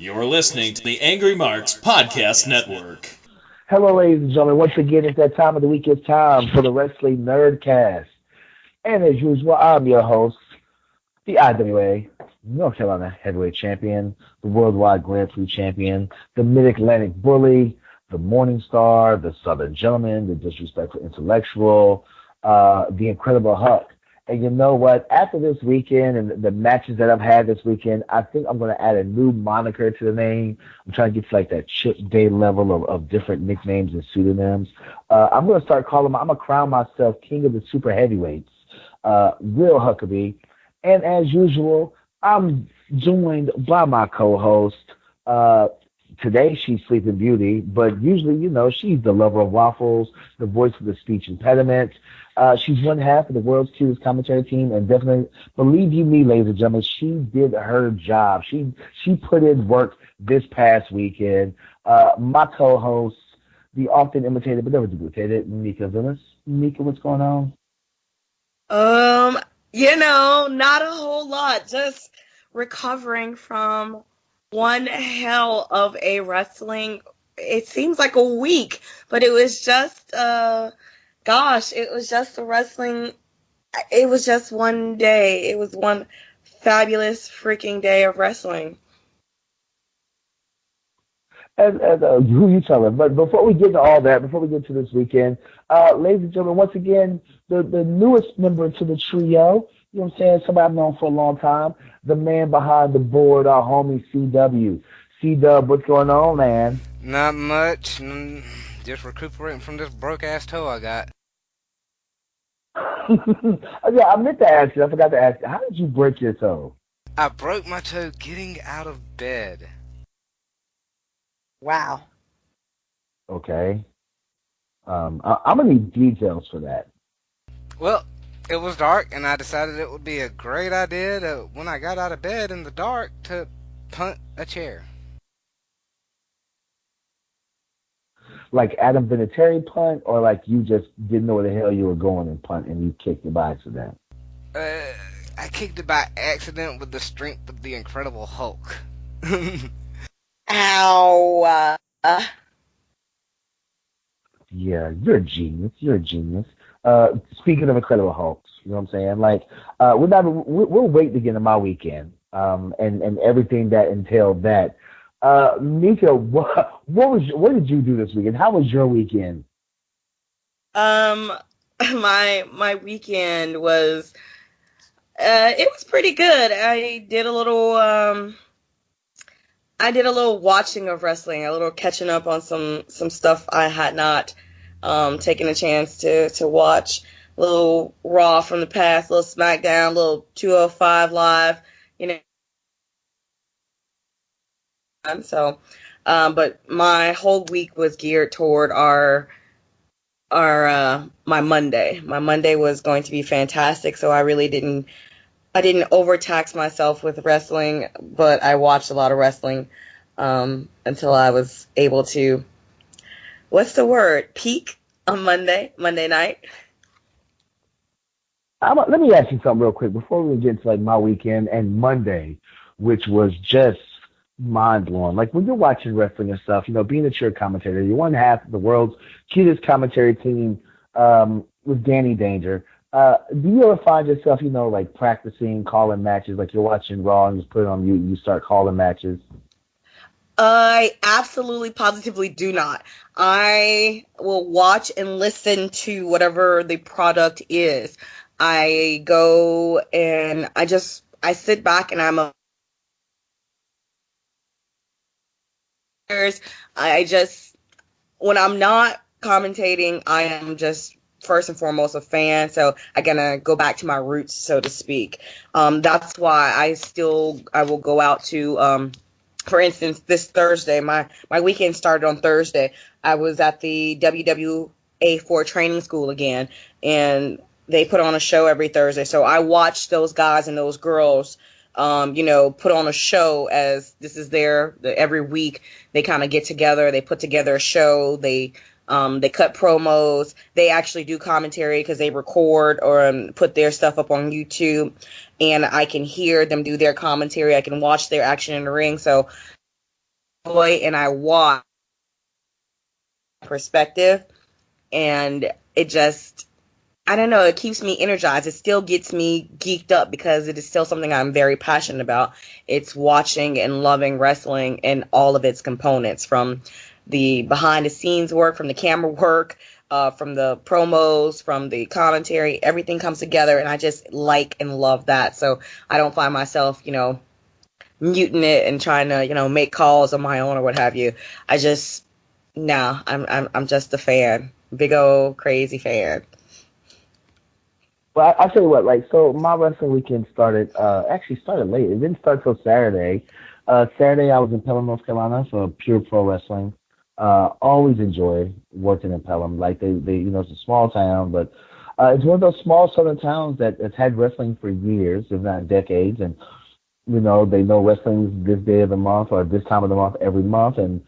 You're listening to the Angry Marks Podcast Network. Hello, ladies and gentlemen. Once again, it's that time of the week. It's time for the Wrestling Nerdcast. And as usual, I'm your host, the IWA North Carolina Heavyweight Champion, the Worldwide Grand Prix Champion, the Mid-Atlantic Bully, the Morning Star, the Southern Gentleman, the Disrespectful Intellectual, the Incredible Huck. And you know what? After this weekend and the matches that I've had this weekend, I think I'm going to add a new moniker to the name. I'm trying to get to like that Chip Day level of different nicknames and pseudonyms. I'm going to start calling I'm going to crown myself King of the Super Heavyweights, Real Huckabee. And as usual, I'm joined by my co-host. Today she's Sleeping Beauty, but usually, you know, she's the lover of waffles, the voice of the speech impediment. She's one half of the world's cutest commentary team, and definitely, believe you me, ladies and gentlemen, she did her job. She put in work this past weekend. My co-host, the often imitated but never duplicated, Mika Villas. Mika, what's going on? Not a whole lot. Just recovering from one hell of a wrestling. It seems like a week, but it was just, it was just a wrestling. It was just one day. It was one fabulous freaking day of wrestling. Who you telling? But before we get to all that, before we get to this weekend, ladies and gentlemen, once again, the newest member to the trio, you know what I'm saying, somebody I've known for a long time, the man behind the board, our homie CW. C-Dub, what's going on, man? Not much. Just recuperating from this broke-ass toe I got. Yeah, I meant to ask you. I forgot to ask you. How did you break your toe? I broke my toe getting out of bed. Wow. Okay. I'm going to need details for that. Well, it was dark, and I decided it would be a great idea when I got out of bed in the dark to punt a chair. Like Adam Vinatieri punt, or like you just didn't know where the hell you were going and punt and you kicked it by accident? I kicked it by accident with the strength of the Incredible Hulk. Ow. Yeah, you're a genius. You're a genius. Speaking of Incredible Hulks, you know what I'm saying? Like, we'll wait to get to my weekend, and everything that entailed that. Mika, what did you do this weekend? How was your weekend? My weekend was it was pretty good. I did a little watching of wrestling, a little catching up on some stuff I had not taken a chance to watch. A little Raw from the past, a little SmackDown, a little 205 Live, you know. So, but my whole week was geared toward my Monday. My Monday was going to be fantastic, so I really didn't overtax myself with wrestling, but I watched a lot of wrestling until I was able to, what's the word, peak on Monday night. Let me ask you something real quick before we get to like my weekend and Monday, which was just mind blowing. Like when you're watching wrestling and stuff, you know, being that you're a commentator, you're one half of the world's cutest commentary team with Danny Danger. Do you ever find yourself, you know, like practicing calling matches, like you're watching Raw and just put it on mute and you start calling matches? I absolutely positively do not. I will watch and listen to whatever the product is. I go and I sit back and when I'm not commentating, I am just first and foremost a fan, so I gotta go back to my roots, so to speak. That's why I will go out to, for instance, this Thursday, my weekend started on Thursday. I was at the WWA4 training school again, and they put on a show every Thursday, so I watched those guys and those girls put on a show, as this is every week they kind of get together, they put together a show, they cut promos, they actually do commentary because they record or put their stuff up on YouTube, and I can hear them do their commentary, I can watch their action in the ring, so and I watch perspective, and it just, I don't know, it keeps me energized. It still gets me geeked up because it is still something I'm very passionate about. It's watching and loving wrestling and all of its components, from the behind the scenes work, from the camera work, from the promos, from the commentary. Everything comes together, and I just like and love that. So I don't find myself, muting it and trying to, make calls on my own or what have you. I just, no, I'm just a fan, big old crazy fan. Well, I'll tell you what, like, so my wrestling weekend actually started late. It didn't start till Saturday. Saturday, I was in Pelham, North Carolina for Pure Pro Wrestling. Always enjoy working in Pelham. Like, it's a small town, but it's one of those small southern towns that's had wrestling for years, if not decades. And, they know wrestling's this day of the month or this time of the month every month. And,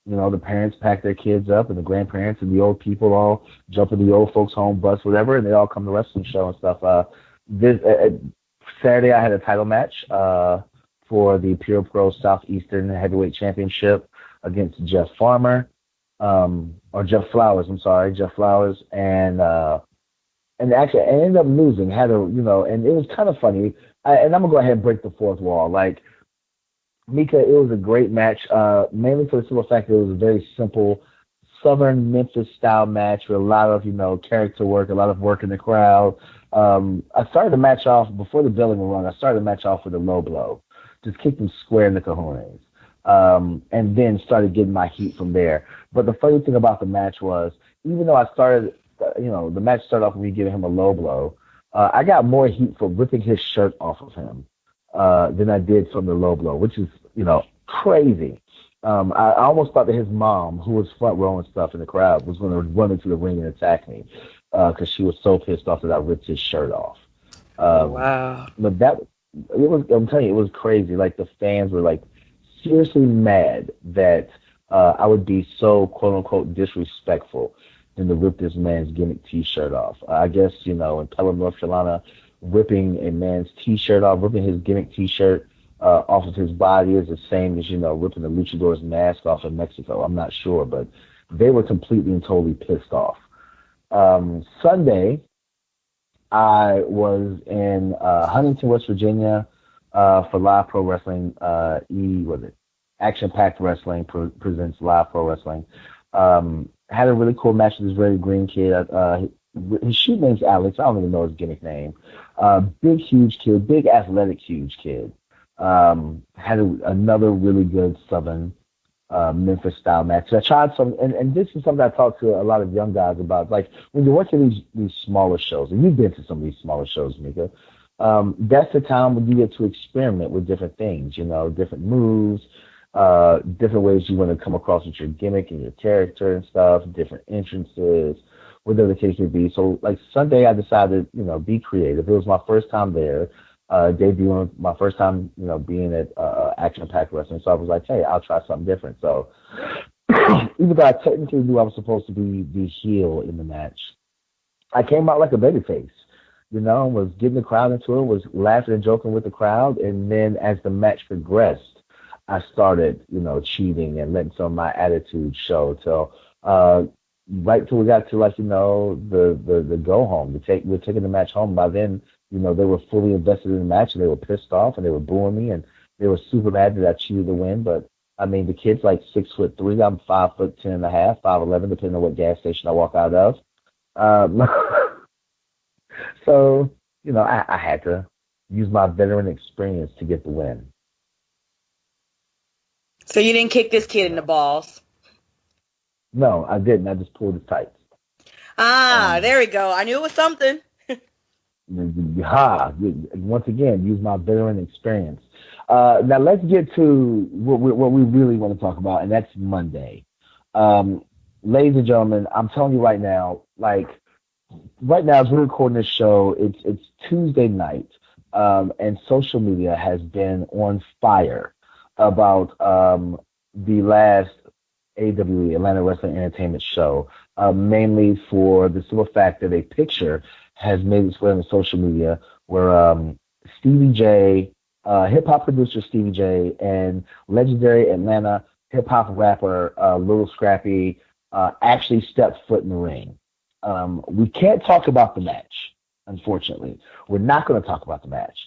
the parents pack their kids up, and the grandparents and the old people all jump in the old folks' home bus, whatever, and they all come to wrestling show and stuff. This Saturday, I had a title match for the Pure Pro Southeastern Heavyweight Championship against Jeff Farmer, or Jeff Flowers. I'm sorry, Jeff Flowers, and actually, I ended up losing. And it was kind of funny. And I'm gonna go ahead and break the fourth wall, like. Mika, it was a great match, mainly for the simple fact that it was a very simple Southern Memphis style match with a lot of, character work, a lot of work in the crowd. I started the match off, before the bell even rung, I started the match off with a low blow. Just kicked him square in the cojones. And then started getting my heat from there. But the funny thing about the match was, even though I started, the match started off with me giving him a low blow, I got more heat for ripping his shirt off of him than I did from the low blow, which is, crazy. I almost thought that his mom, who was front row and stuff in the crowd, was going to run into the ring and attack me because she was so pissed off that I ripped his shirt off. Wow. But I'm telling you, it was crazy. Like, the fans were, like, seriously mad that I would be so, quote-unquote, disrespectful than to rip this man's gimmick T-shirt off. I guess, in Pelham, North Carolina, ripping a man's T-shirt off, ripping his gimmick T-shirt off of his body is the same as, ripping the luchador's mask off in Mexico. I'm not sure, but they were completely and totally pissed off. Sunday, I was in Huntington, West Virginia for Live Pro Wrestling. Action Packed Wrestling presents Live Pro Wrestling. Had a really cool match with this very green kid. His shoot name's Alex. I don't even know his gimmick name. Big, huge kid. Big, athletic, huge kid. Had another really good Southern Memphis style match. I tried some, and this is something I talked to a lot of young guys about. Like, when you work in these smaller shows, and you've been to some of these smaller shows, Mika, that's the time when you get to experiment with different things, different moves, different ways you want to come across with your gimmick and your character and stuff, different entrances, whatever the case may be. So, like, Sunday, I decided, be creative. It was my first time there. Debuting, my first time, being at Action Packed Wrestling. So I was like, hey, I'll try something different. So even though I technically knew I was supposed to be the heel in the match, I came out like a babyface. Was getting the crowd into it, was laughing and joking with the crowd. And then as the match progressed, I started, cheating and letting some of my attitude show till right till we got to, like, the go home. We're taking the match home. By then, they were fully invested in the match, and they were pissed off, and they were booing me, and they were super mad that I cheated to win. But I mean, the kid's like 6'3". I'm 5'10.5", 5'11", depending on what gas station I walk out of. So I had to use my veteran experience to get the win. So you didn't kick this kid in the balls? No, I didn't. I just pulled his tights. There we go. I knew it was something. Once again, use my veteran experience. Now let's get to what we really want to talk about, and that's Monday. Ladies and gentlemen, I'm telling you right now, right now as we're recording this show, it's Tuesday night, and social media has been on fire about the last AWE, Atlanta Wrestling Entertainment show, mainly for the simple fact that a picture has made its way on social media where Stevie J, hip hop producer Stevie J and legendary Atlanta hip hop rapper Lil Scrappy actually stepped foot in the ring. We can't talk about the match, unfortunately. We're not going to talk about the match.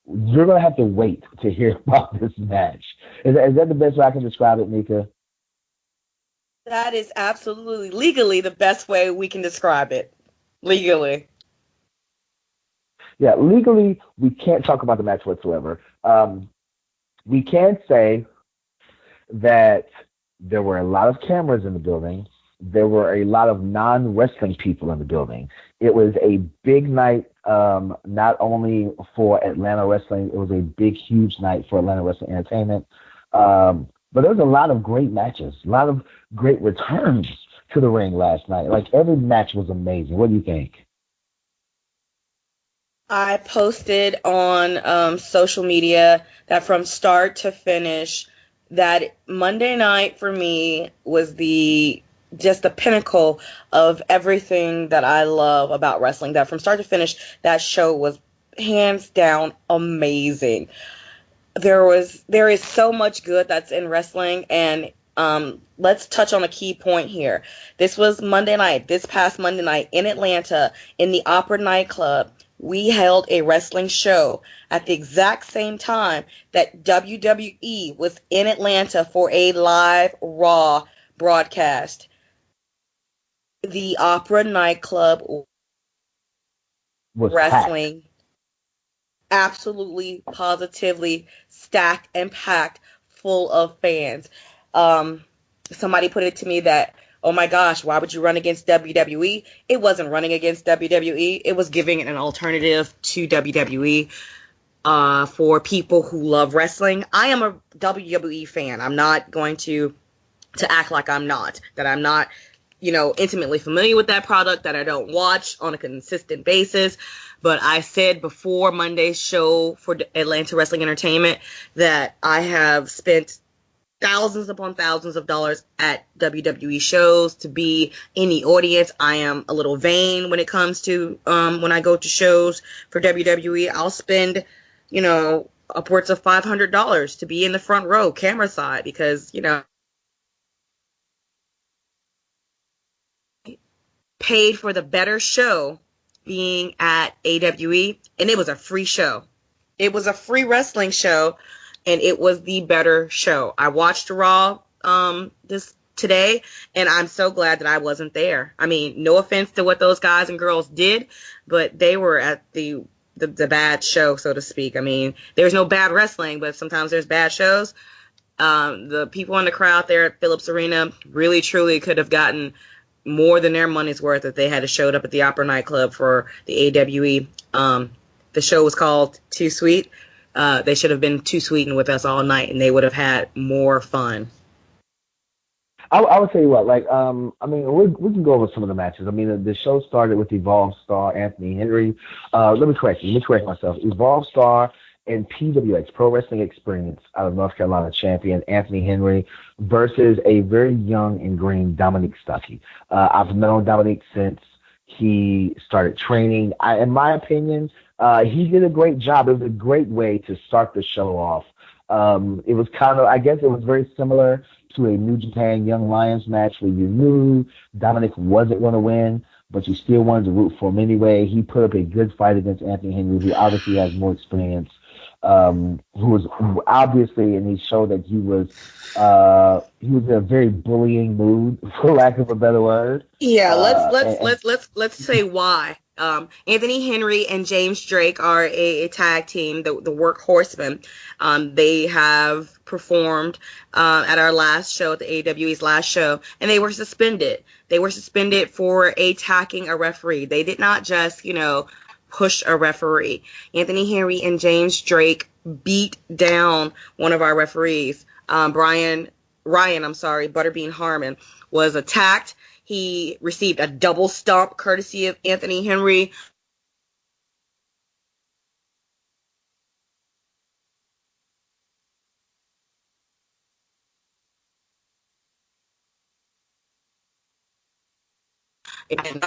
You're going to have to wait to hear about this match. Is that the best way I can describe it, Nika? That is absolutely legally the best way we can describe it. Legally. Yeah, legally, we can't talk about the match whatsoever. We can say that there were a lot of cameras in the building. There were a lot of non-wrestling people in the building. It was a big night, not only for Atlanta wrestling, it was a big, huge night for Atlanta Wrestling Entertainment. But there was a lot of great matches, a lot of great returns to the ring last night. Like, every match was amazing. What do you think? I posted on social media that from start to finish, that Monday night for me was the pinnacle of everything that I love about wrestling. That from start to finish, that show was hands down amazing. There is so much good that's in wrestling, and let's touch on a key point here. This was Monday night, this past Monday night in Atlanta in the Opera nightclub. We held a wrestling show at the exact same time that WWE was in Atlanta for a live Raw broadcast. The Opera nightclub Was packed. wrestling absolutely positively stacked and packed full of fans. Um, Somebody put it to me that, oh my gosh, why would you run against WWE? It wasn't running against WWE. It was giving an alternative to WWE for people who love wrestling. I am a WWE fan. I'm not going to act like I'm not, that I'm not, intimately familiar with that product, that I don't watch on a consistent basis. But I said before Monday's show for Atlanta Wrestling Entertainment that I have spent thousands upon thousands of dollars at WWE shows to be in the audience. I am a little vain when it comes to when I go to shows for WWE. I'll spend, upwards of $500 to be in the front row, camera side, because, paid for the better show being at AWE, and it was a free show. It was a free wrestling show, and it was the better show. I watched Raw this today, and I'm so glad that I wasn't there. I mean, no offense to what those guys and girls did, but they were at the bad show, so to speak. I mean, there's no bad wrestling, but sometimes there's bad shows. The people in the crowd there at Phillips Arena really, truly could have gotten more than their money's worth if they had showed up at the Opera nightclub for the AWE. The show was called Too Sweet. They should have been too sweetened with us all night, and they would have had more fun. I would tell you what, I mean, we can go over some of the matches. I mean, the show started with Evolve Star Anthony Henry. Let me correct myself. Evolve Star and PWX, Pro Wrestling Experience, out of North Carolina champion Anthony Henry versus a very young and green Dominique Stuckey. I've known Dominique since he started training. In my opinion, he did a great job. It was a great way to start the show off. It was I guess it was very similar to a New Japan Young Lions match where you knew Dominic wasn't going to win, but you still wanted to root for him anyway. He put up a good fight against Anthony Henry, who obviously has more experience, who was obviously, and he showed that he was in a very bullying mood, for lack of a better word. Yeah, let's say why. Anthony Henry and James Drake are a tag team, the Workhorsemen. They have performed at our last show, at the AWE's last show, and they were suspended. They were suspended for attacking a referee. They did not just, push a referee. Anthony Henry and James Drake beat down one of our referees. Ryan, Butterbean Harmon, was attacked. He received a double stomp courtesy of Anthony Henry. And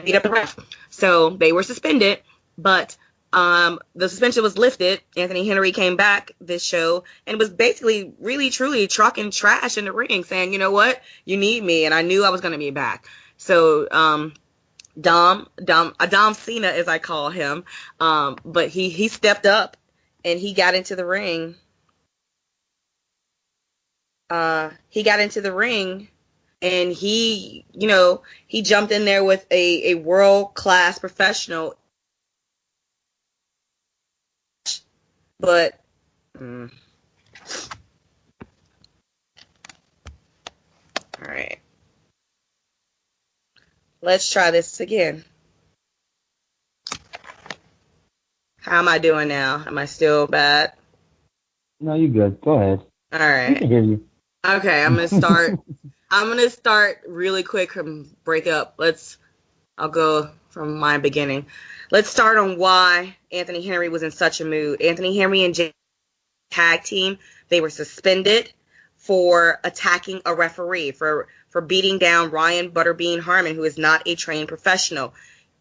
beat up the ref. So they were suspended, but The suspension was lifted. Anthony Henry came back this show and was basically really, truly talking trash in the ring, saying, you know what, you need me, and I knew I was going to be back. So, Dom Cena, as I call him, but he stepped up and he got into the ring. And he jumped in there with a world-class professional. But all right, let's try this again. How am I doing now? Am I still bad? No, you're good. Go ahead. All We right. can hear you. Okay, I'm gonna start. I'm gonna start really quick from breakup. I'll go from my beginning. Let's start on why Anthony Henry was in such a mood. Anthony Henry and Jay tag team, they were suspended for attacking a referee, for beating down Ryan Butterbean Harmon, who is not a trained professional.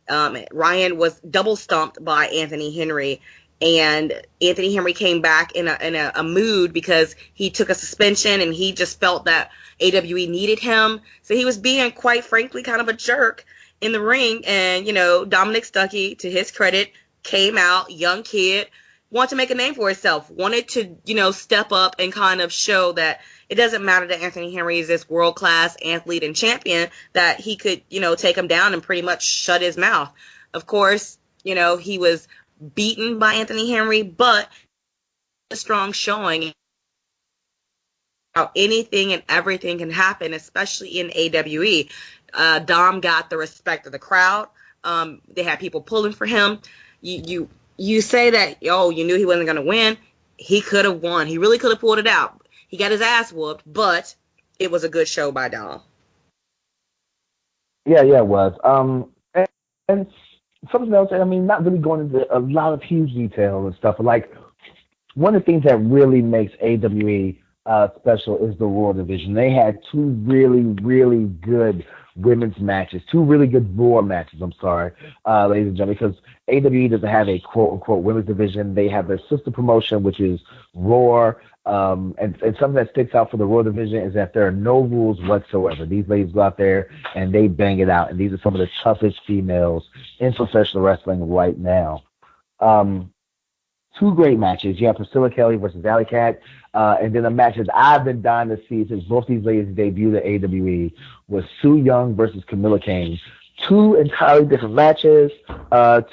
Ryan was double stumped by Anthony Henry, and Anthony Henry came back in a mood because he took a suspension and he just felt that AWE needed him. So he was being, quite frankly, kind of a jerk in the ring. And, Dominic Stuckey, to his credit, came out, young kid, wanted to make a name for himself, wanted to, step up and kind of show that it doesn't matter that Anthony Henry is this world-class athlete and champion, that he could, take him down and pretty much shut his mouth. Of course, he was beaten by Anthony Henry, but a strong showing. How anything and everything can happen, especially in AWE. Dom got the respect of the crowd. They had people pulling for him. You say that, you knew he wasn't going to win. He could have won. He really could have pulled it out. He got his ass whooped, but it was a good show by Dom. Yeah, it was. And something else, not really going into a lot of huge detail and stuff, but like, one of the things that really makes AWE special is the Raw division. They had two really, really good women's matches, two really good Raw matches, ladies and gentlemen, because AWE doesn't have a quote-unquote women's division. They have their sister promotion, which is Raw, and something that sticks out for the Raw division is that there are no rules whatsoever. These ladies go out there and they bang it out, and these are some of the toughest females in professional wrestling right now. Two great matches. You have Priscilla Kelly versus Alley Cat, and then the matches I've been dying to see since both these ladies debuted at AWE was Su Yung versus Camilla Kane. Two entirely different matches,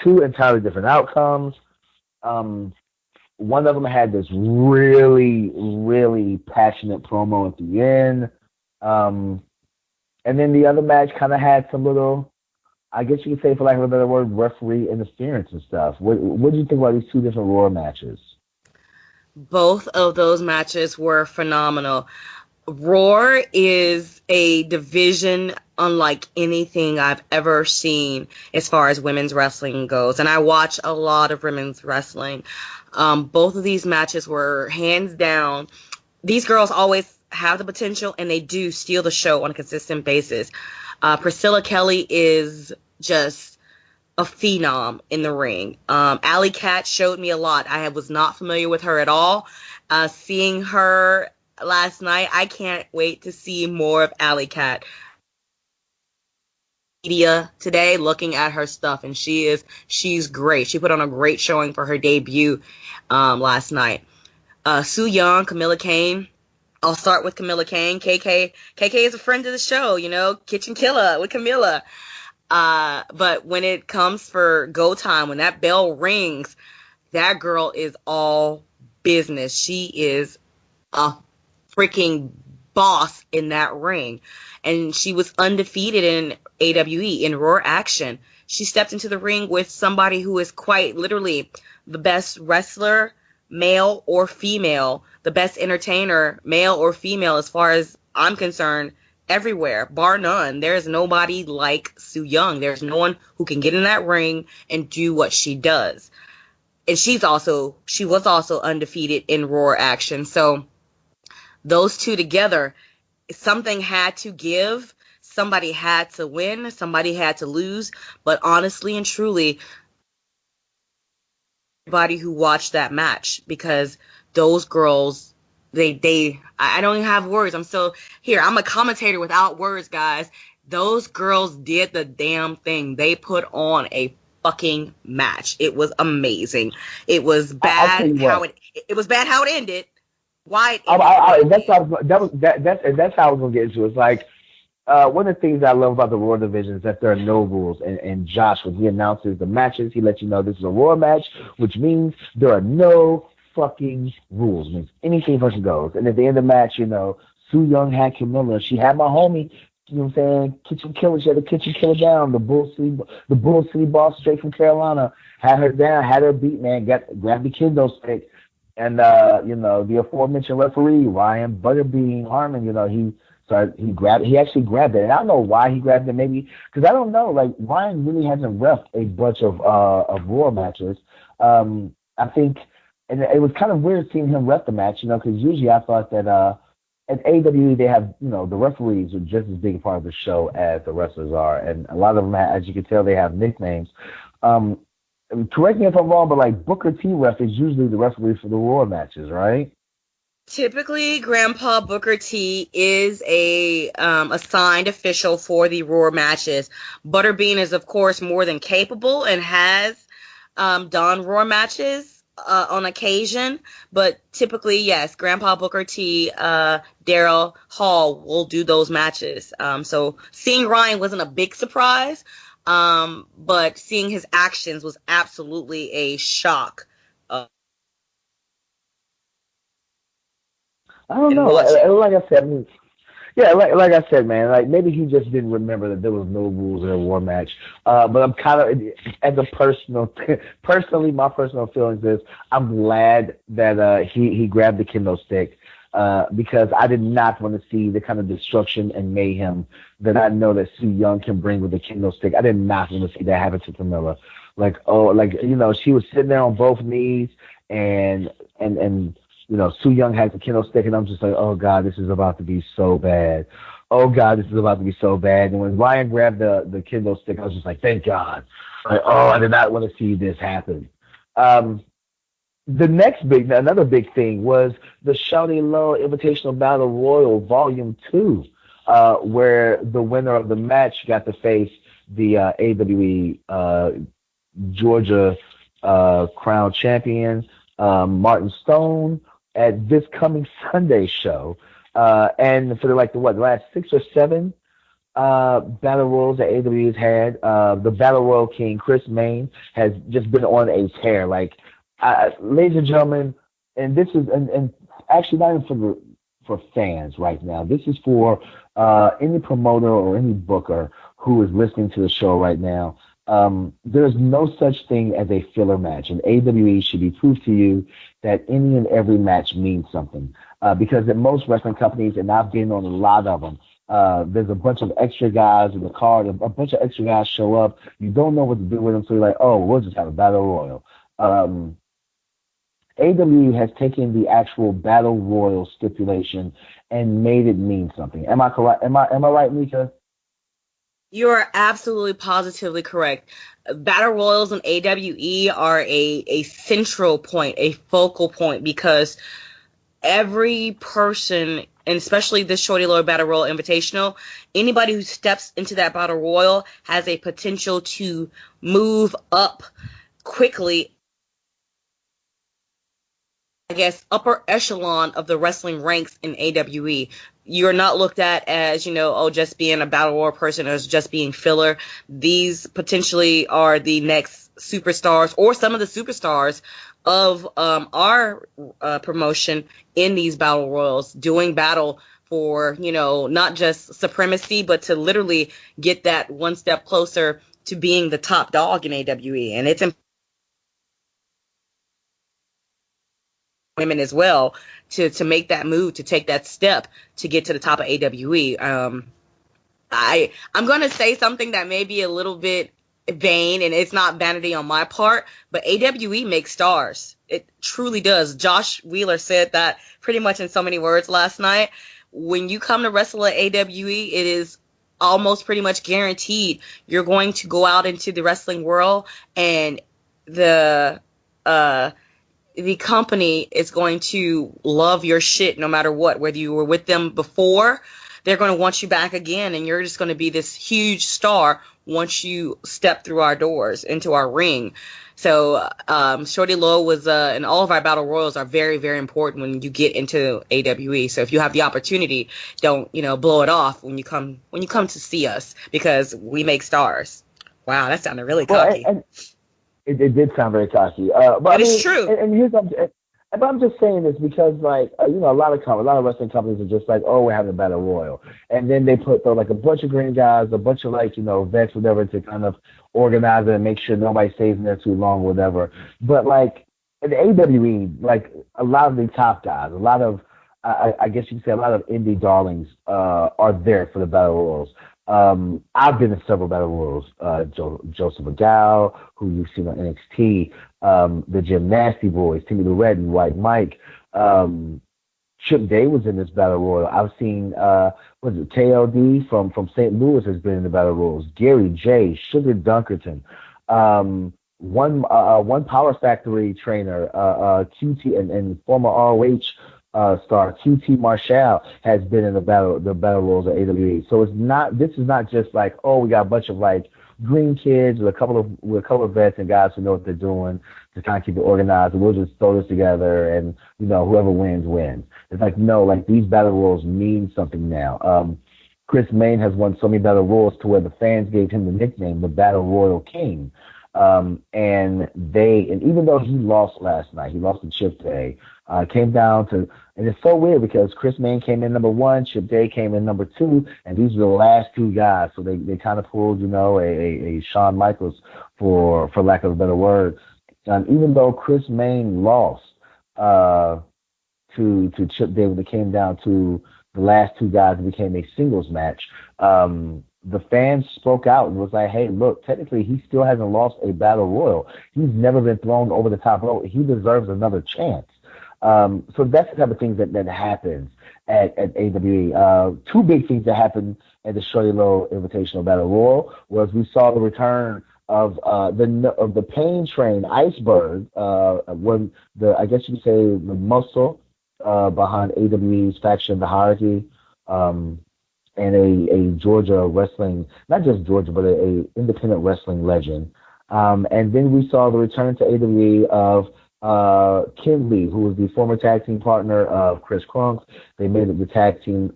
two entirely different outcomes. One of them had this really, really passionate promo at the end, and then the other match kind of had some little, I guess you could say, for lack of a better word, referee interference and stuff. What do you think about these two different Raw matches? Both of those matches were phenomenal. Raw is a division unlike anything I've ever seen as far as women's wrestling goes, and I watch a lot of women's wrestling. Both of these matches were hands down. These girls always have the potential, and they do steal the show on a consistent basis. Priscilla Kelly is just a phenom in the ring. Alley Cat showed me a lot. I was not familiar with her at all. Seeing her last night, I can't wait to see more of Alley Cat. Media today, looking at her stuff, and she's great. She put on a great showing for her debut last night. Su Yung, Camilla Kane. I'll start with Camilla Kane. KK is a friend of the show, Kitchen Killer with Camilla. But when it comes for go time, when that bell rings, that girl is all business. She is a freaking boss in that ring. And she was undefeated in AWE, in Raw Action. She stepped into the ring with somebody who is quite literally the best wrestler, male or female, the best entertainer, male or female, as far as I'm concerned, everywhere, bar none. There's nobody like Su Yung. There's no one who can get in that ring and do what she does. And she was also undefeated in Raw Action. So those two together, something had to give. Somebody had to win. Somebody had to lose. But honestly and truly, everybody who watched that match, because those girls, I don't even have words. I'm a commentator without words, guys. Those girls did the damn thing. They put on a fucking match. It was amazing. It was I'll tell bad you how what. it was bad how it ended. Why it I, ended the I, way I, it that's did. how, that was that's how I was gonna get into it. It's like one of the things I love about the Raw division is that there are no rules. And Josh, when he announces the matches, he lets you know this is a Raw match, which means there are no fucking rules. It means anything fucking goes. And at the end of the match, Su Young had Camilla. She had my homie. You know what I'm saying? Kitchen killer. She had the kitchen killer down. The Bull City boss straight from Carolina had her down, had her beat, man. Grabbed the kendo stick. And the aforementioned referee, Ryan Butterbean Harmon, he actually grabbed it. And I don't know why he grabbed it, maybe because I don't know, like Ryan really hasn't refed a bunch of Raw matches. I think, and it was kind of weird seeing him ref the match, because usually I thought that at AEW they have, the referees are just as big a part of the show as the wrestlers are, and a lot of them, as you can tell, they have nicknames. Correct me if I'm wrong, but like Booker T ref is usually the referee for the Raw matches, right? Typically, Grandpa Booker T is a assigned official for the Raw matches. Butterbean is, of course, more than capable and has done Raw matches on occasion. But typically, yes, Grandpa Booker T, Daryl Hall will do those matches. So seeing Ryan wasn't a big surprise, but seeing his actions was absolutely a shock. I don't And know. watching. Like I said, I mean, yeah, like I said, man, like maybe he just didn't remember that there was no rules in a War match. But I'm kind of, as a personally, my personal feelings is I'm glad that he grabbed the kendo stick. Because I did not want to see the kind of destruction and mayhem that I know that Su Young can bring with the kendo stick. I did not want to see that happen to Camilla. She was sitting there on both knees, and Su Young has the kendo stick, and I'm just like, oh God, this is about to be so bad. Oh God, this is about to be so bad. And when Ryan grabbed the kendo stick, I was just like, thank God. Like, oh, I did not want to see this happen. Um, another big thing was the Shawty Low Invitational Battle Royal Volume 2, where the winner of the match got to face the AWE Georgia Crown Champion, Martin Stone, at this coming Sunday show. And for the last 6 or 7 battle royals that AWE has had, the Battle Royal King, Chris Main, has just been on a tear. Ladies and gentlemen, and this is and actually not even for fans right now. This is for any promoter or any booker who is listening to the show right now. There's no such thing as a filler match, and AWE should be proof to you that any and every match means something. Because at most wrestling companies, and I've been on a lot of them, there's a bunch of extra guys in the card. A bunch of extra guys show up. You don't know what to do with them, so you're like, oh, we'll just have a battle royal. AWE has taken the actual battle royal stipulation and made it mean something. Am I correct? Am I right, Mika? You are absolutely positively correct. Battle Royals and AWE are a central point, a focal point, because every person, and especially this Shorty Lord Battle Royal Invitational, anybody who steps into that Battle Royal has a potential to move up quickly, I guess, upper echelon of the wrestling ranks in AWE. You're not looked at as, just being a battle war person or as just being filler. These potentially are the next superstars, or some of the superstars of our promotion in these battle royals, doing battle for, not just supremacy, but to literally get that one step closer to being the top dog in AWE. And it's women as well to make that move, to take that step to get to the top of AWE. I'm gonna say something that may be a little bit vain, and it's not vanity on my part, but AWE makes stars. It truly does. Josh Wheeler said that pretty much in so many words last night. When you come to wrestle at AWE, it is almost pretty much guaranteed you're going to go out into the wrestling world, and the the company is going to love your shit no matter what, whether you were with them before, they're going to want you back again, and you're just going to be this huge star once you step through our doors into our ring. So Shorty Low was, and all of our battle royals are very, very important when you get into AWE. So if you have the opportunity, don't blow it off when you come to see us, because we make stars. Wow, that sounded really cocky. And it did sound very cocky. But it's true. And here's but I'm just saying this because, like, a lot of wrestling companies are just like, oh, we're having a battle royal, and then they throw like a bunch of green guys, a bunch of vets, whatever, to kind of organize it and make sure nobody stays in there too long, whatever. But like in the AWE, like a lot of the top guys, a lot of I guess you could say a lot of indie darlings are there for the battle royals. I've been in several battle royals. Joseph Agal, who you've seen on NXT, the Jim Nasty Boys, Timmy the Red and White Mike. Chip Day was in this battle royal. I've seen KLD from St. Louis has been in the battle royals. Gary J, Sugar Dunkerton, one Power Factory trainer, QT and former ROH star QT Marshall has been in the battle royals at AWE. So this is not just like, oh, we got a bunch of like green kids with a couple of vets and guys who know what they're doing to kind of keep it organized, and we'll just throw this together and whoever wins. It's like, no, like these battle royals mean something now. Chris Main has won so many battle royals to where the fans gave him the nickname the Battle Royal King. And even though he lost last night, he lost to Chip Day, came down to, and it's so weird because Chris Main came in number 1, Chip Day came in number 2, and these were the last 2 guys. So they kind of pulled, a Shawn Michaels for lack of a better word. Even though Chris Main lost to Chip Day when it came down to the last 2 guys, it became a singles match. The fans spoke out and was like, hey, look, technically he still hasn't lost a battle royal. He's never been thrown over the top rope. He deserves another chance. So that's the type of things that happens at AWE. 2 big things that happened at the Shorty Low Invitational Battle Royal was we saw the return of the Pain Train Iceberg, when I guess you could say the muscle behind AWE's faction, the Hierarchy, and a Georgia wrestling, not just Georgia, but a independent wrestling legend. And then we saw the return to AWE of Ken Lee, who was the former tag team partner of Chris Crunk. They made up the tag team.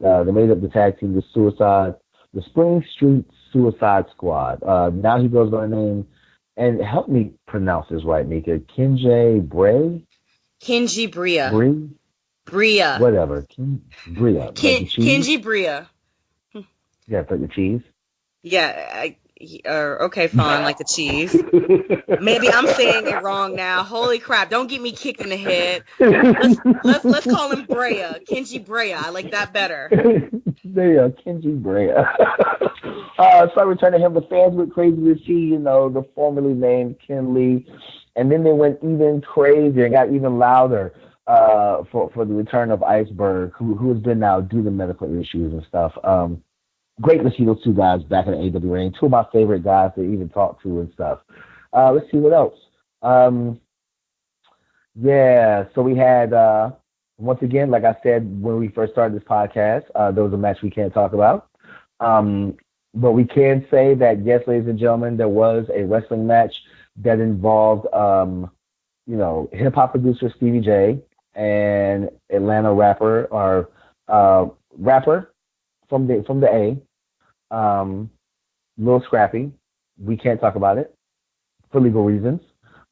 The Spring Street Suicide Squad. Now he goes by the name, and help me pronounce this right, Mika. Kenji Bray. Kenji Bria. Bria. Whatever. Bria. Kenji Bria. Yeah, like the cheese. Yeah. Okay, fine, like the cheese. Maybe I'm saying it wrong now. Holy crap! Don't get me kicked in the head. Let's call him Brea, Kenji Brea. I like that better. There you go, Kenji Brea. So I returned to him. The fans went crazy to see, the formerly named Ken Lee, and then they went even crazier and got even louder for the return of Iceberg, who has been now due to medical issues and stuff. Great to see those 2 guys back in the AWA, and 2 of my favorite guys to even talk to and stuff. Let's see what else. So we had, once again, like I said when we first started this podcast, there was a match we can't talk about. But we can say that, yes, ladies and gentlemen, there was a wrestling match that involved, hip-hop producer Stevie J and Atlanta rapper from the A, Lil Scrappy. We can't talk about it for legal reasons.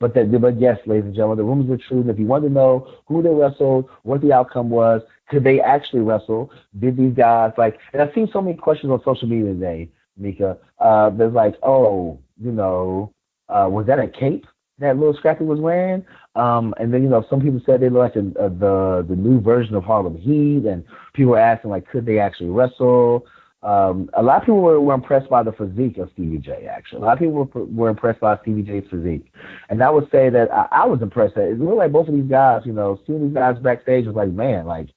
But yes, ladies and gentlemen, the rumors were true. And if you want to know who they wrestled, what the outcome was, could they actually wrestle? Did these guys and I've seen so many questions on social media today, Mika. There's like, was that a cape that Lil Scrappy was wearing? And then, some people said they looked like the new version of Harlem Heat, and people were asking, could they actually wrestle? A lot of people were impressed by the physique of Stevie J, actually. A lot of people were impressed by Stevie J's physique. And I would say that I was impressed that it looked like both of these guys, seeing these guys backstage was like, man,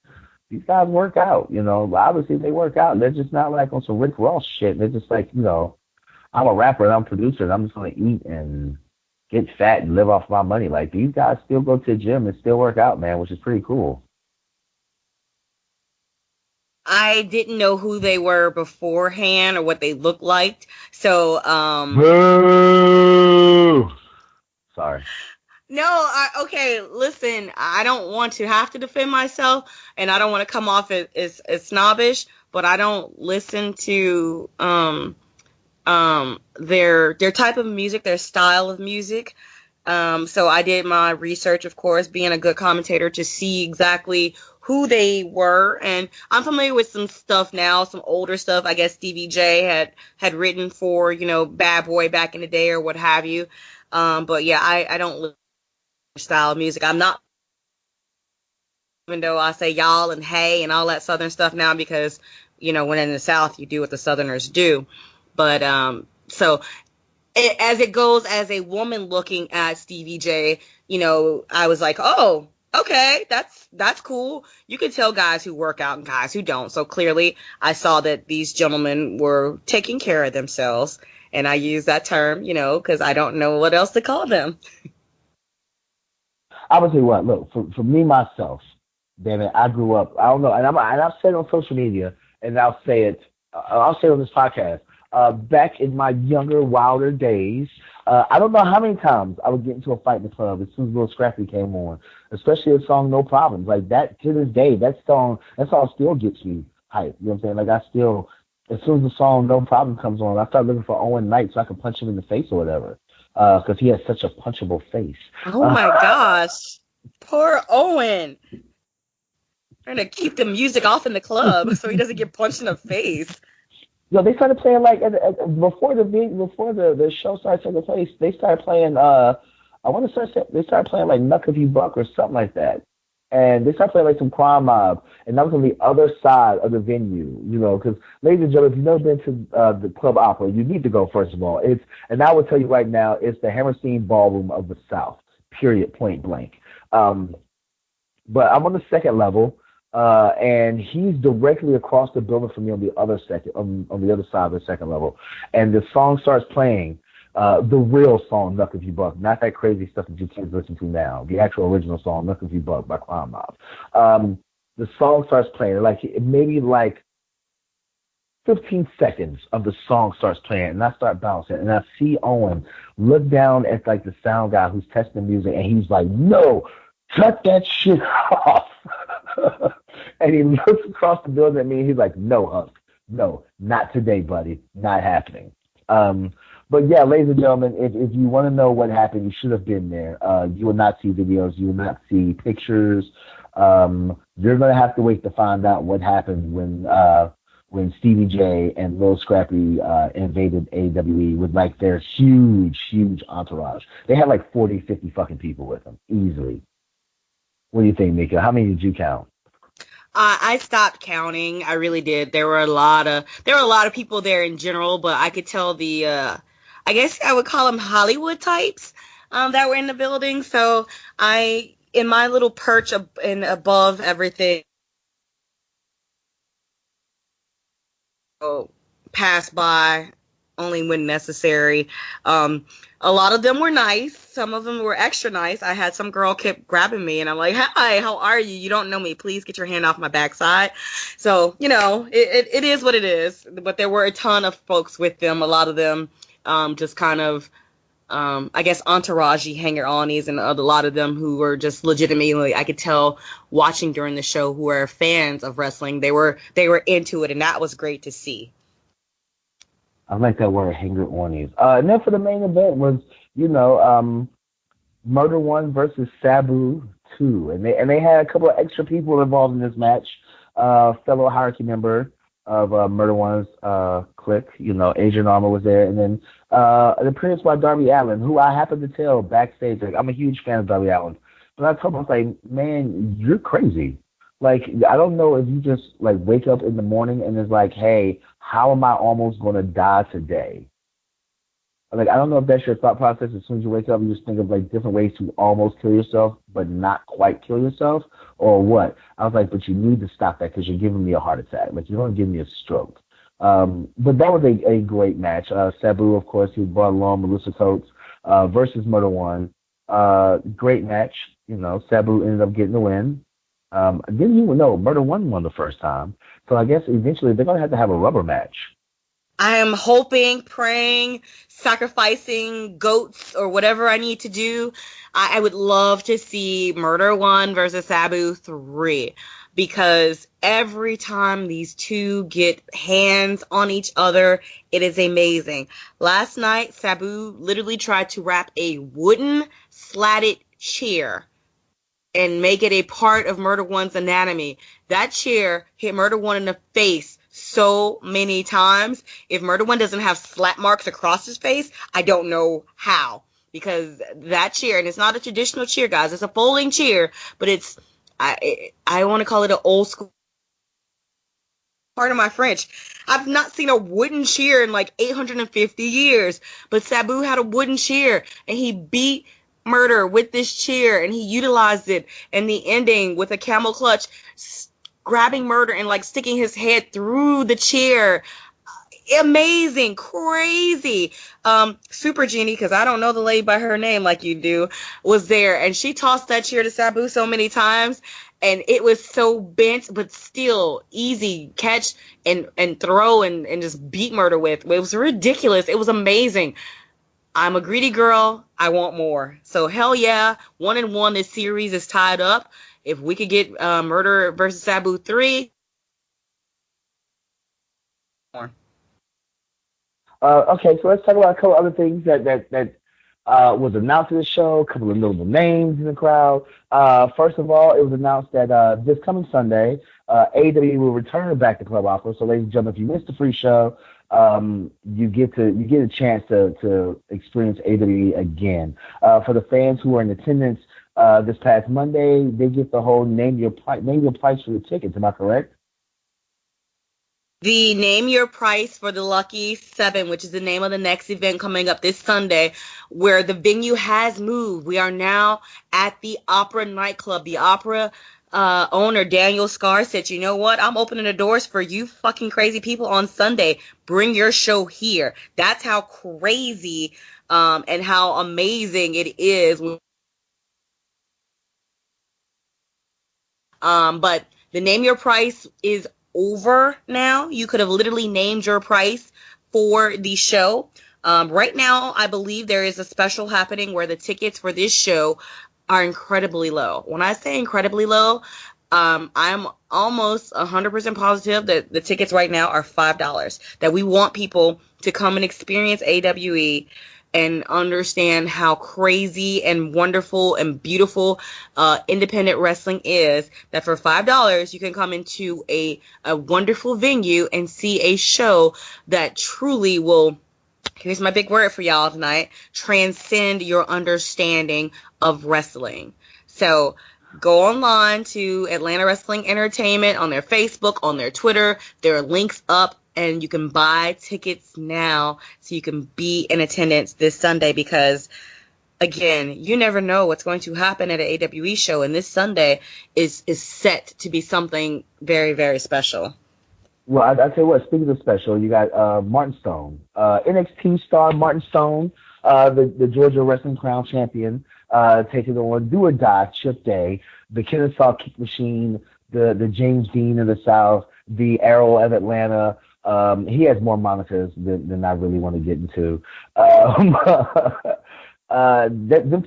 these guys work out, Obviously they work out. They're just not on some Rick Ross shit. They're just I'm a rapper and I'm a producer and I'm just going to eat and get fat and live off my money. Like, these guys still go to the gym and still work out, man, which is pretty cool. I didn't know who they were beforehand or what they looked like. So, Boo! Sorry. no, okay, listen, I don't want to have to defend myself, and I don't want to come off as snobbish, but I don't listen to their type of music, their style of music. So I did my research, of course, being a good commentator, to see exactly who they were, and I'm familiar with some stuff now, some older stuff. I guess Stevie J had written for, Bad Boy back in the day or what have you. But yeah, I don't listen to style of music. I'm not, even though I say y'all and hey and all that Southern stuff now, because when in the South you do what the Southerners do. But so as it goes, as a woman looking at Stevie J, I was like, oh, okay, that's cool. You can tell guys who work out and guys who don't. So clearly I saw that these gentlemen were taking care of themselves. And I use that term, because I don't know what else to call them. I would say what, look, for me, myself, damn it, I grew up, I don't know, and I've said it on social media, and I'll say it on this podcast. Back in my younger, wilder days, I don't know how many times I would get into a fight in the club as soon as Little Scrappy came on, especially the song No Problems. Like, that, to this day, that song still gets me hyped. You know what I'm saying? Like, I still, as soon as the song No Problem comes on, I start looking for Owen Knight so I can punch him in the face or whatever, because he has such a punchable face. Oh my gosh. Poor Owen. Trying to keep the music off in the club so he doesn't get punched in the face. They started playing like before the show started taking place. They started playing. I want to say they started playing like Knuck If You Buck or something like that, and they started playing like some Crime Mob, and that was on the other side of the venue. Because ladies and gentlemen, if you've never been to the Club Opera, you need to go. First of all, and I will tell you right now, it's the Hammerstein Ballroom of the South. Period. Point blank. But I'm on the second level. And he's directly across the building from me on the other side of the second level. And the song starts playing, the real song, Knuck If You Buck, not that crazy stuff that you kids listen to now. The actual original song, Knuck If You Buck by Crime Mob. The song starts playing, maybe 15 seconds of the song starts playing, and I start bouncing, and I see Owen look down at the sound guy who's testing the music, and he's like, "No, cut that shit off." And he looks across the building at me, and he's like, "No, Hunk, no, not today, buddy, not happening." But yeah, ladies and gentlemen, if you want to know what happened, you should have been there. You will not see videos, you will not see pictures. You're gonna have to wait to find out what happened when Stevie J and Lil Scrappy invaded AWE with their huge entourage. They had 40, 50 fucking people with them, easily. What do you think, Mika? How many did you count? I stopped counting. I really did. There were a lot of people there in general, but I could tell I guess I would call them Hollywood types that were in the building. So in my little perch and above everything, pass by only when necessary. A lot of them were nice. Some of them were extra nice. I had some girl kept grabbing me, and I'm like, "Hi, how are you? You don't know me. Please get your hand off my backside." So, it is what it is. But there were a ton of folks with them. A lot of them just kind of, I guess, entourage-y hanger-onies, and a lot of them who were just legitimately, I could tell, watching during the show, who were fans of wrestling. They were into it, and that was great to see. I like that word, hanger-onies. And then for the main event was, Murder 1 versus Sabu 2. And they had a couple of extra people involved in this match. Fellow hierarchy member of Murder 1's clique, Adrian Armour was there. And then an appearance by Darby Allin, who I happened to tell backstage, I'm a huge fan of Darby Allin. But I told him, I was like, "Man, you're crazy. I don't know if you just, wake up in the morning and it's like, hey, how am I almost going to die today?" I don't know if that's your thought process. As soon as you wake up, you just think of, different ways to almost kill yourself, but not quite kill yourself, or what? I was like, but you need to stop that because you're giving me a heart attack. You're going to give me a stroke. But that was a great match. Sabu, of course, he brought along Melissa Coates. versus Murder One. Great match. Sabu ended up getting the win. Didn't even know Murder One won the first time. So I guess eventually they're gonna have a rubber match. I am hoping, praying, sacrificing goats or whatever I need to do. I would love to see Murder 1 versus Sabu 3 because every time these two get hands on each other, it is amazing. Last night, Sabu literally tried to wrap a wooden slatted chair and make it a part of Murder One's anatomy. That chair hit Murder One in the face so many times. If Murder One doesn't have slap marks across his face, I don't know how. Because that chair, and it's not a traditional chair, guys, it's a folding chair, but I want to call it an old school. Pardon my French. I've not seen a wooden chair in like 850 years, but Sabu had a wooden chair, and he beat Murder with this chair, and he utilized it in the ending with a camel clutch, grabbing Murder and like sticking his head through the chair. Amazing, crazy. Super Genie, because I don't know the lady by her name like you do, was there, and she tossed that chair to Sabu so many times, and it was so bent, but still easy catch and throw and just beat Murder with. It was ridiculous. It was amazing. I'm a greedy girl. I want more. So hell yeah, 1-1. This series is tied up. If we could get Murder versus Sabu 3. Okay, so let's talk about a couple other things that was announced in the show. A couple of notable names in the crowd. First of all, it was announced that this coming Sunday, AEW will return back to Club Opera. So, ladies and gentlemen, if you missed the free show, you get a chance to experience AEW again. For the fans who are in attendance this past Monday, they get the whole name your price for the tickets. Am I correct? The Name Your Price for the Lucky 7, which is the name of the next event coming up this Sunday, where the venue has moved. We are now at the Opera nightclub. The Opera owner, Daniel Scar, said, you know what? I'm opening the doors for you fucking crazy people on Sunday. Bring your show here. That's how crazy and how amazing it is. But the Name Your Price is over now. You could have literally named your price for the show. Right now, I believe there is a special happening where the tickets for this show are incredibly low. When I say incredibly low, I'm almost 100% positive that the tickets right now are $5. That we want people to come and experience AWE and understand how crazy and wonderful and beautiful independent wrestling is, that for $5 you can come into a wonderful venue and see a show that truly will, here's my big word for y'all tonight, transcend your understanding of wrestling. So go online to Atlanta Wrestling Entertainment on their Facebook, on their Twitter. There are links up, and you can buy tickets now so you can be in attendance this Sunday because, again, you never know what's going to happen at an AWE show, and this Sunday is set to be something very, very special. Well, I tell you what, speaking of special, you got Martin Stone, NXT star Martin Stone, the Georgia Wrestling Crown champion, taking on Do or Die Chip Day, the Kennesaw Kick Machine, the James Dean of the South, the Arrow of Atlanta. He has more monikers than I really want to get into. Them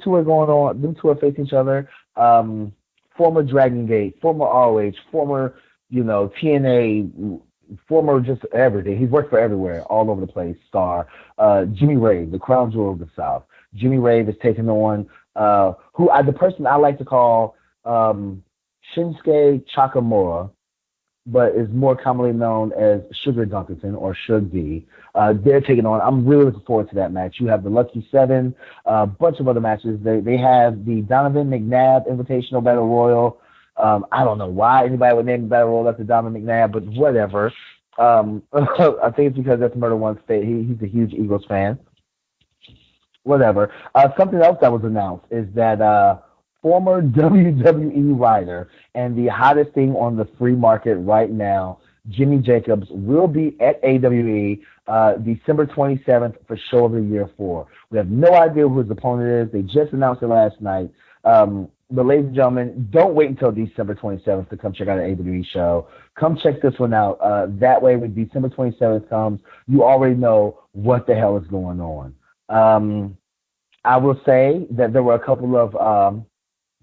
two are going on. Them two are facing each other. Former Dragon Gate, former ROH, former TNA, former just everything. He's worked for everywhere, all over the place. Star Jimmy Rave, the crown jewel of the South. Jimmy Rave is taking on the person I like to call Shinsuke Chakamura, but is more commonly known as Sugar Dunkerton or Shug D. They're taking on. I'm really looking forward to that match. You have the Lucky Seven, a bunch of other matches. They have the Donovan McNabb Invitational Battle Royal. I don't know why anybody would name the Battle Royal after Donovan McNabb, but whatever. I think it's because that's Murder One's fate. He's a huge Eagles fan. Whatever. Something else that was announced is that former WWE writer and the hottest thing on the free market right now, Jimmy Jacobs, will be at AWE December 27th for Show of the Year 4. We have no idea who his opponent is. They just announced it last night. But ladies and gentlemen, don't wait until December 27th to come check out an AWE show. Come check this one out. That way, when December 27th comes, you already know what the hell is going on. I will say that there were a couple of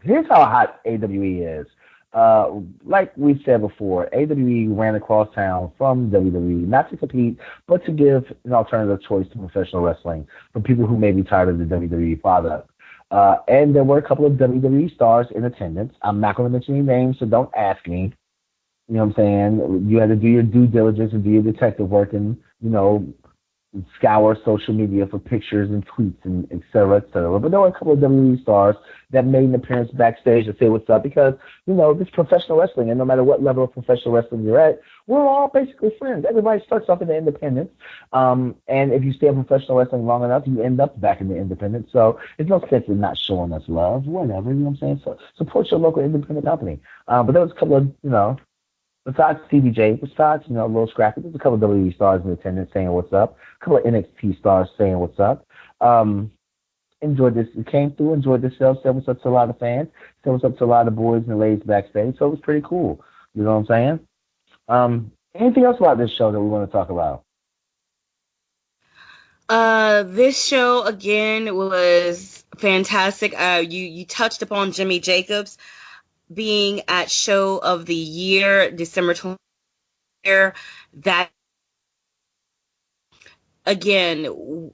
here's how hot AWE is. Like we said before, AWE ran across town from WWE, not to compete, but to give an alternative choice to professional wrestling for people who may be tired of the WWE product. And there were a couple of WWE stars in attendance. I'm not going to mention any names, so don't ask me. You know what I'm saying? You had to do your due diligence and do your detective work and, scour social media for pictures and tweets and et cetera, et cetera. But there were a couple of WWE stars that made an appearance backstage to say what's up because, this professional wrestling, and no matter what level of professional wrestling you're at, we're all basically friends. Everybody starts off in the independents. And if you stay in professional wrestling long enough, you end up back in the independents. So there's no sense in not showing us love, whatever, you know what I'm saying? So support your local independent company. But there was a couple of, besides CBJ, besides, Lil Scrappy, there's a couple of WWE stars in attendance saying what's up, a couple of NXT stars saying what's up. Enjoyed this. It came through, enjoyed this show, said what's up to a lot of fans, said what's up to a lot of boys and ladies backstage, so it was pretty cool. You know what I'm saying? Anything else about this show that we want to talk about? This show, again, was fantastic. You touched upon Jimmy Jacobs being at Show of the Year, December 20th. That, again,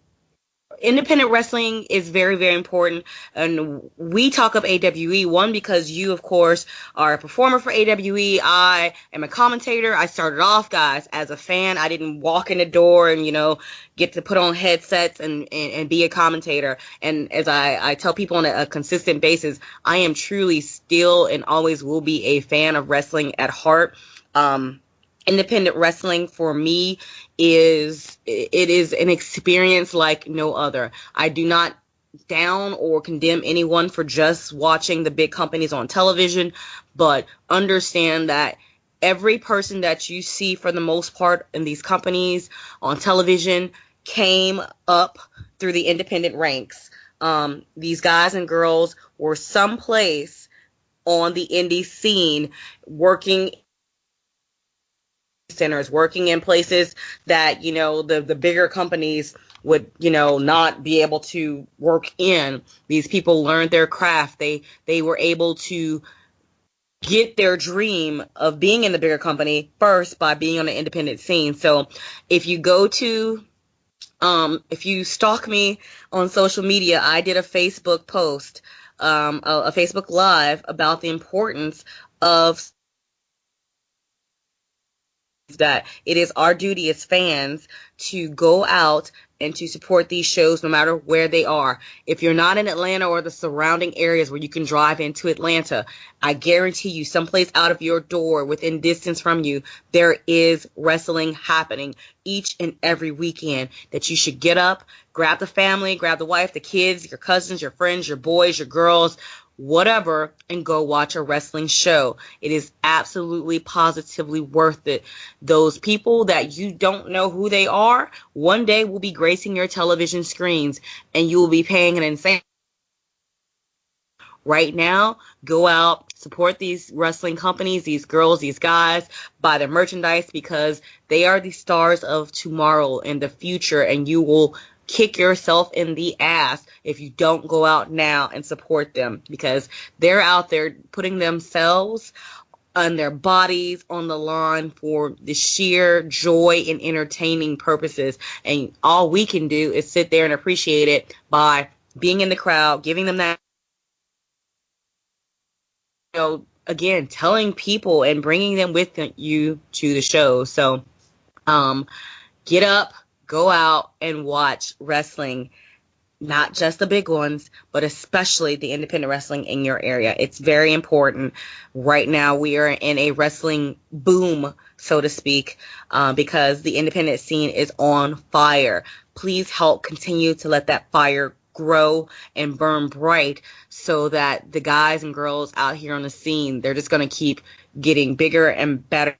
independent wrestling is very, very important. And we talk of AWE, one, because you, of course, are a performer for AWE. I am a commentator. I started off, guys, as a fan. I didn't walk in the door and, get to put on headsets and be a commentator. And as I tell people on a consistent basis, I am truly still and always will be a fan of wrestling at heart. Independent wrestling for me is an experience like no other. I do not down or condemn anyone for just watching the big companies on television, but understand that every person that you see for the most part in these companies on television came up through the independent ranks. These guys and girls were someplace on the indie scene working centers, working in places that, the bigger companies would, not be able to work in. These people learned their craft. They were able to get their dream of being in the bigger company first by being on the independent scene. So if you go to, if you stalk me on social media, I did a Facebook post, a Facebook Live about the importance of that it is our duty as fans to go out and to support these shows no matter where they are. If you're not in Atlanta or the surrounding areas where you can drive into Atlanta, I guarantee you someplace out of your door within distance from you, there is wrestling happening each and every weekend that you should get up, grab the family, grab the wife, the kids, your cousins, your friends, your boys, your girls, whatever, and go watch a wrestling show. It is absolutely positively worth it. Those people that you don't know who they are, one day will be gracing your television screens and you will be paying an insane. Right now, go out, support these wrestling companies, these girls, these guys, buy their merchandise because they are the stars of tomorrow and the future, and you will kick yourself in the ass if you don't go out now and support them because they're out there putting themselves and their bodies on the line for the sheer joy and entertaining purposes. And all we can do is sit there and appreciate it by being in the crowd, giving them that, again, telling people and bringing them with you to the show. So get up, go out and watch wrestling, not just the big ones, but especially the independent wrestling in your area. It's very important. Right now, we are in a wrestling boom, so to speak, because the independent scene is on fire. Please help continue to let that fire grow and burn bright so that the guys and girls out here on the scene, they're just going to keep getting bigger and better.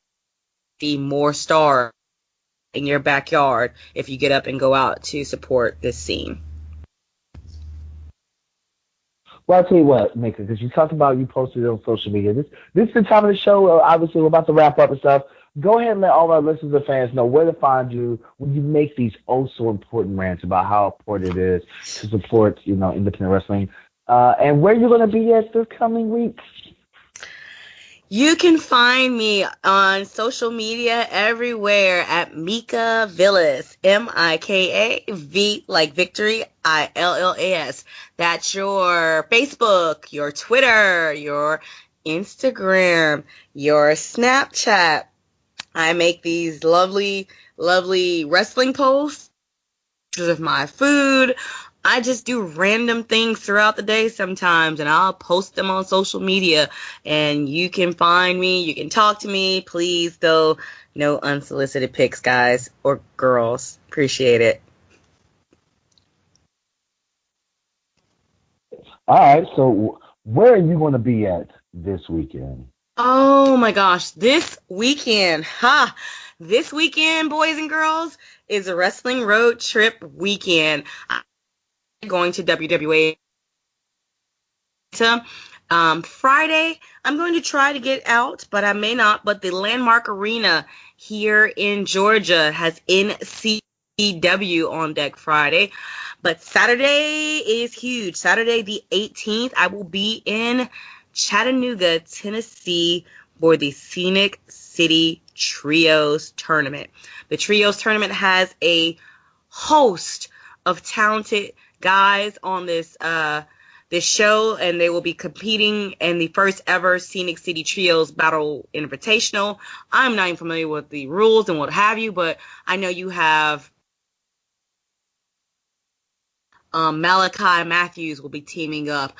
see more stars in your backyard if you get up and go out to support this scene. Well, I'll tell you what, Mika, because you talked about you posted it on social media. This is the time of the show. Obviously, we're about to wrap up and stuff. Go ahead and let all our listeners and fans know where to find you when you make these oh so important rants about how important it is to support, independent wrestling, and where you're going to be at this coming week. You can find me on social media everywhere at Mika Villas, MIKA, like victory, ILLAS. That's your Facebook, your Twitter, your Instagram, your Snapchat. I make these lovely, lovely wrestling posts of my food. I just do random things throughout the day sometimes, and I'll post them on social media. And you can find me. You can talk to me. Please, though, no unsolicited pics, guys or girls. Appreciate it. All right, so where are you going to be at this weekend? Oh, my gosh. This weekend, this weekend, boys and girls, is a wrestling road trip weekend. Going to WWE. Friday, I'm going to try to get out, but I may not. But the Landmark Arena here in Georgia has NCW on deck Friday. But Saturday is huge. Saturday the 18th, I will be in Chattanooga, Tennessee for the Scenic City Trios Tournament. The Trios Tournament has a host of talented guys on this show, and they will be competing in the first ever Scenic City Trios Battle Invitational. I'm not even familiar with the rules and what have you, but I know you have Malachi Matthews will be teaming up.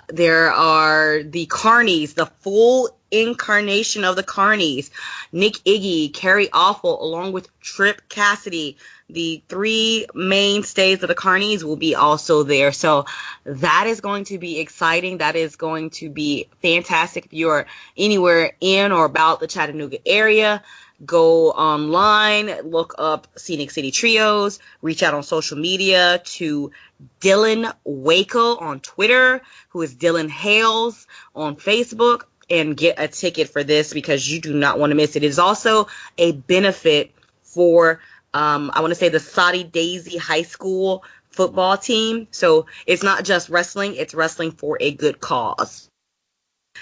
There are the Carnies, the full incarnation of the Carnies. Nick Iggy, Carrie Awful, along with Trip Cassidy. The three mainstays of the Carnies will be also there. So that is going to be exciting. That is going to be fantastic. If you're anywhere in or about the Chattanooga area, go online, look up Scenic City Trios, reach out on social media to Dylan Waco on Twitter, who is Dylan Hales on Facebook, and get a ticket for this because you do not want to miss it. It is also a benefit for, I want to say, the Soddy Daisy High School football team. So it's not just wrestling, it's wrestling for a good cause.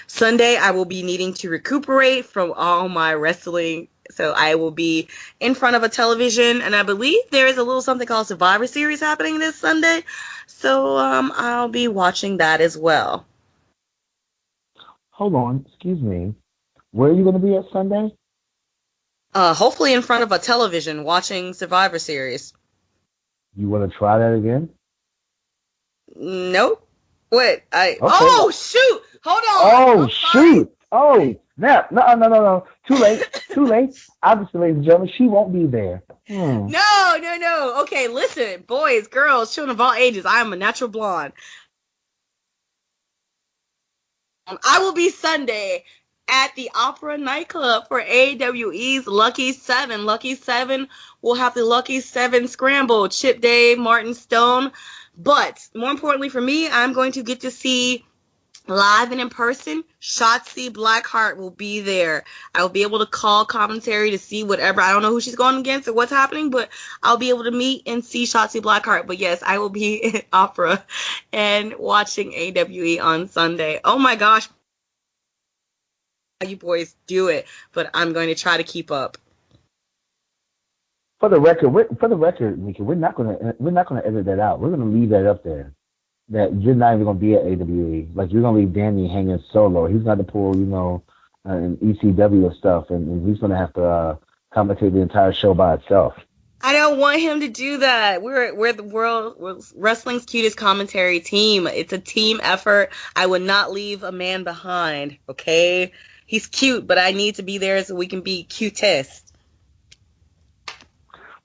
Sunday, I will be needing to recuperate from all my wrestling. So I will be in front of a television, and I believe there is a little something called Survivor Series happening this Sunday. So I'll be watching that as well. Hold on, excuse me. Where are you going to be at Sunday? Hopefully in front of a television watching Survivor Series. You want to try that again? Nope. What? Okay. Oh, shoot! Hold on. Oh, shoot! Oh, snap. No. Too late. Obviously, ladies and gentlemen, she won't be there. No. Okay, listen. Boys, girls, children of all ages, I am a natural blonde. I will be Sunday at the Opera nightclub for AWE's Lucky 7. Lucky 7 will have the Lucky 7 Scramble, Chip Day, Martin Stone. But more importantly for me, I'm going to get to see live and in person, Shotzi Blackheart will be there. I will be able to call commentary to see whatever. I don't know who she's going against or what's happening, but I'll be able to meet and see Shotzi Blackheart. But yes, I will be in Opera and watching AWE on Sunday. Oh my gosh. You boys do it, but I'm going to try to keep up. For the record, Mika, we're not gonna edit that out. We're gonna leave that up there. That you're not even gonna be at AWE. Like you're gonna leave Danny hanging solo. He's got to pull, an ECW stuff, and he's gonna have to commentate the entire show by itself. I don't want him to do that. We're we're wrestling's cutest commentary team. It's a team effort. I would not leave a man behind. Okay, he's cute, but I need to be there so we can be cutest.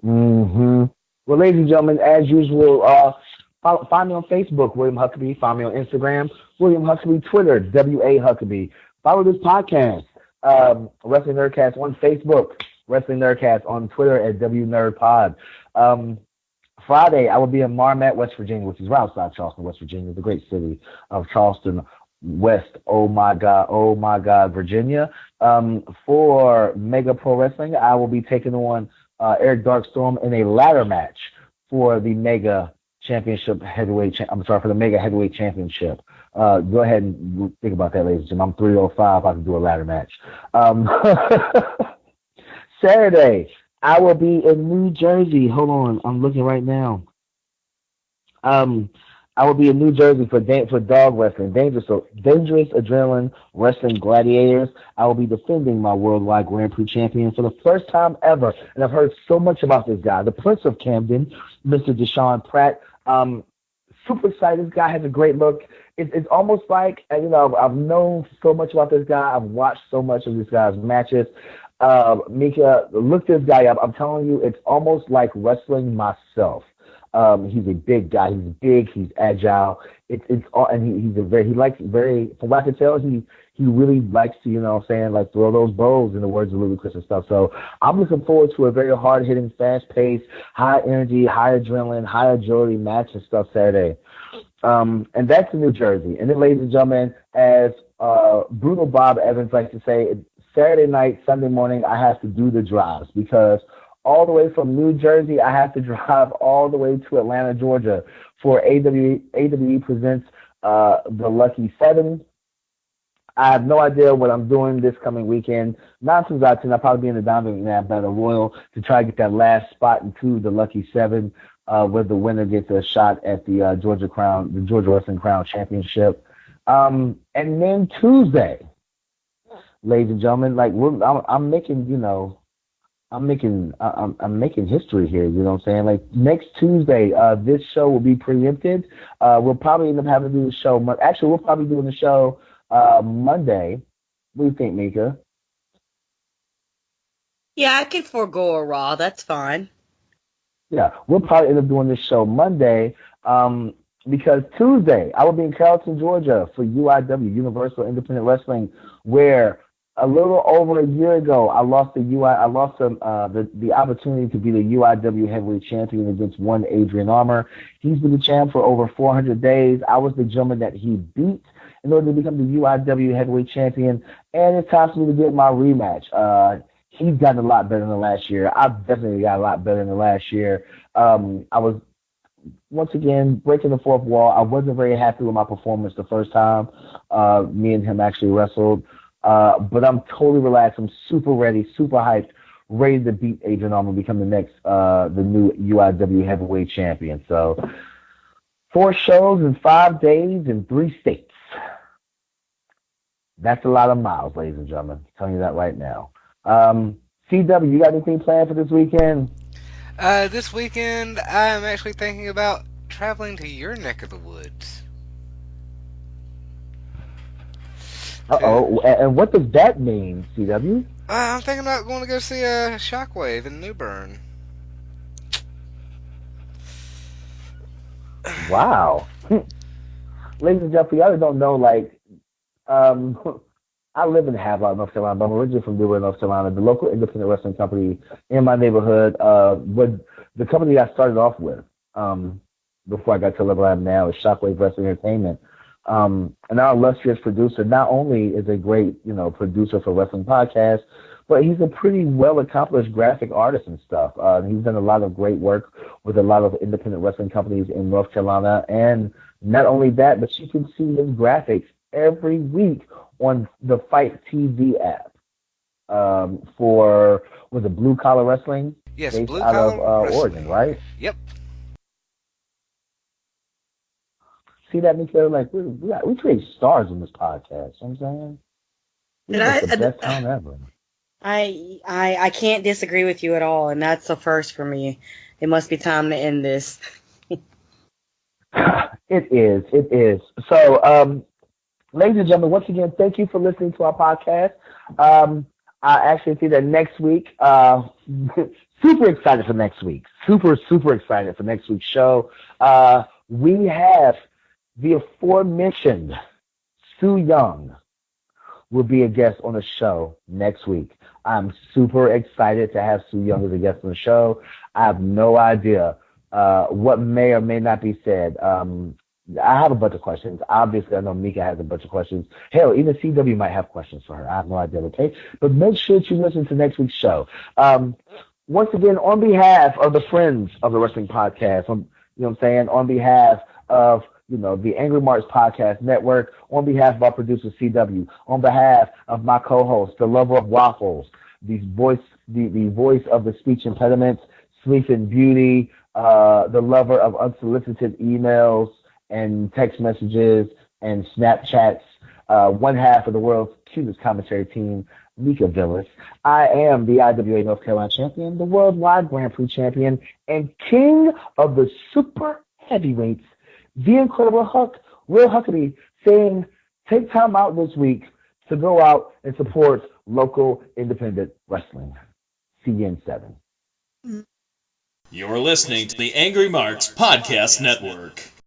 Mm-hmm. Well, ladies and gentlemen, as usual, find me on Facebook, William Huckabee. Find me on Instagram, William Huckabee. Twitter, WA Huckabee. Follow this podcast, Wrestling Nerdcast on Facebook, Wrestling Nerdcast on Twitter at WNerdPod. Friday, I will be in Marmet, West Virginia, which is right outside Charleston, West Virginia, the great city of Charleston, West, oh my God, Virginia. For Mega Pro Wrestling, I will be taking on Eric Darkstorm in a ladder match for the Mega Championship for the Mega Heavyweight Championship. Go ahead and think about that, ladies and gentlemen. I'm 305. I can do a ladder match. Saturday, I will be in New Jersey. Hold on, I'm looking right now. I will be in New Jersey for dog wrestling, dangerous adrenaline wrestling gladiators. I will be defending my worldwide Grand Prix champion for the first time ever, and I've heard so much about this guy, the Prince of Camden, Mr. Deshaun Pratt. Super excited. This guy has a great look. It's almost like, I've known so much about this guy. I've watched so much of this guy's matches. Mika, look this guy up. I'm telling you, it's almost like wrestling myself. He's a big guy. He's big. He's agile. From what I can tell, he really likes to, throw those bows in the words of Ludacris and stuff. So I'm looking forward to a very hard-hitting, fast-paced, high-energy, high-adrenaline, high-agility match and stuff Saturday. And that's in New Jersey. And then, ladies and gentlemen, as Brutal Bob Evans likes to say, Saturday night, Sunday morning, I have to do the drives because all the way from New Jersey, I have to drive all the way to Atlanta, Georgia for AWE Presents The Lucky 7. I have no idea what I'm doing this coming weekend. 9 times out of 10, I'll probably be in the Diamond McNabb Battle Royal to try to get that last spot into the Lucky 7 where the winner gets a shot at the Georgia Wrestling Crown Championship. And then Tuesday, ladies and gentlemen, I'm making history here, you know what I'm saying? Like next Tuesday, this show will be preempted. We'll probably end up having to do the show. Actually, we'll probably be doing the show Monday. What do you think, Mika? Yeah, I can forego a Raw. That's fine. Yeah, we'll probably end up doing this show Monday because Tuesday I will be in Carrollton, Georgia for UIW, Universal Independent Wrestling, where a little over a year ago, I lost the opportunity to be the UIW heavyweight champion against one Adrian Armour. He's been the champ for over 400 days. I was the gentleman that he beat in order to become the UIW heavyweight champion, and it's time for me to get my rematch. He's gotten a lot better than last year. I've definitely got a lot better than last year. I was, once again, breaking the fourth wall. I wasn't very happy with my performance the first time me and him actually wrestled. But I'm totally relaxed. I'm super ready, super hyped, ready to beat Adrian Armour, become the new UIW heavyweight champion. So 4 shows in 5 days in 3 states. That's a lot of miles, ladies and gentlemen. I'm telling you that right now. CW, you got anything planned for this weekend? This weekend, I'm actually thinking about traveling to your neck of the woods. Uh-oh, and what does that mean, CW? I'm thinking about going to go see Shockwave in New Bern. Wow. Ladies and gentlemen, for y'all that don't know, I live in Havelock, North Carolina, but I'm originally from New Bern, North Carolina. The local independent wrestling company in my neighborhood, the company I started off with before I got to the level I am now is Shockwave Wrestling Entertainment. And our illustrious producer not only is a great, producer for wrestling podcasts, but he's a pretty well-accomplished graphic artist and stuff. He's done a lot of great work with a lot of independent wrestling companies in North Carolina. And not only that, but you can see his graphics every week on the Fight TV app for, was it Blue Collar Wrestling? Yes, based Blue out Collar of Wrestling. Oregon, right? Yep. See that, Mika? We create stars on this podcast. You know what I'm saying? It's the best time ever. I can't disagree with you at all, and that's a first for me. It must be time to end this. It is. So, ladies and gentlemen, once again, thank you for listening to our podcast. I actually see that next week. Super excited for next week. Super excited for next week's show. We have the aforementioned Sue Young, will be a guest on the show next week. I'm super excited to have Sue Young as a guest on the show. I have no idea what may or may not be said. I have a bunch of questions. Obviously, I know Mika has a bunch of questions. Hell, even CW might have questions for her. I have no idea, okay? But make sure to listen to next week's show. Once again, on behalf of the friends of the Wrestling Podcast, you know what I'm saying, on behalf of the Angry Marks Podcast Network, on behalf of our producer CW, on behalf of my co-host, the lover of waffles, the voice of the speech impediments, Sleeping Beauty, the lover of unsolicited emails and text messages and Snapchats, one half of the world's cutest commentary team, Mika Villas. I am the IWA North Carolina champion, the worldwide Grand Prix champion, and king of the super heavyweights, the Incredible Huck, Will Huckabee, saying take time out this week to go out and support local independent wrestling. See you in 7. You're listening to the Angry Marks Podcast Network.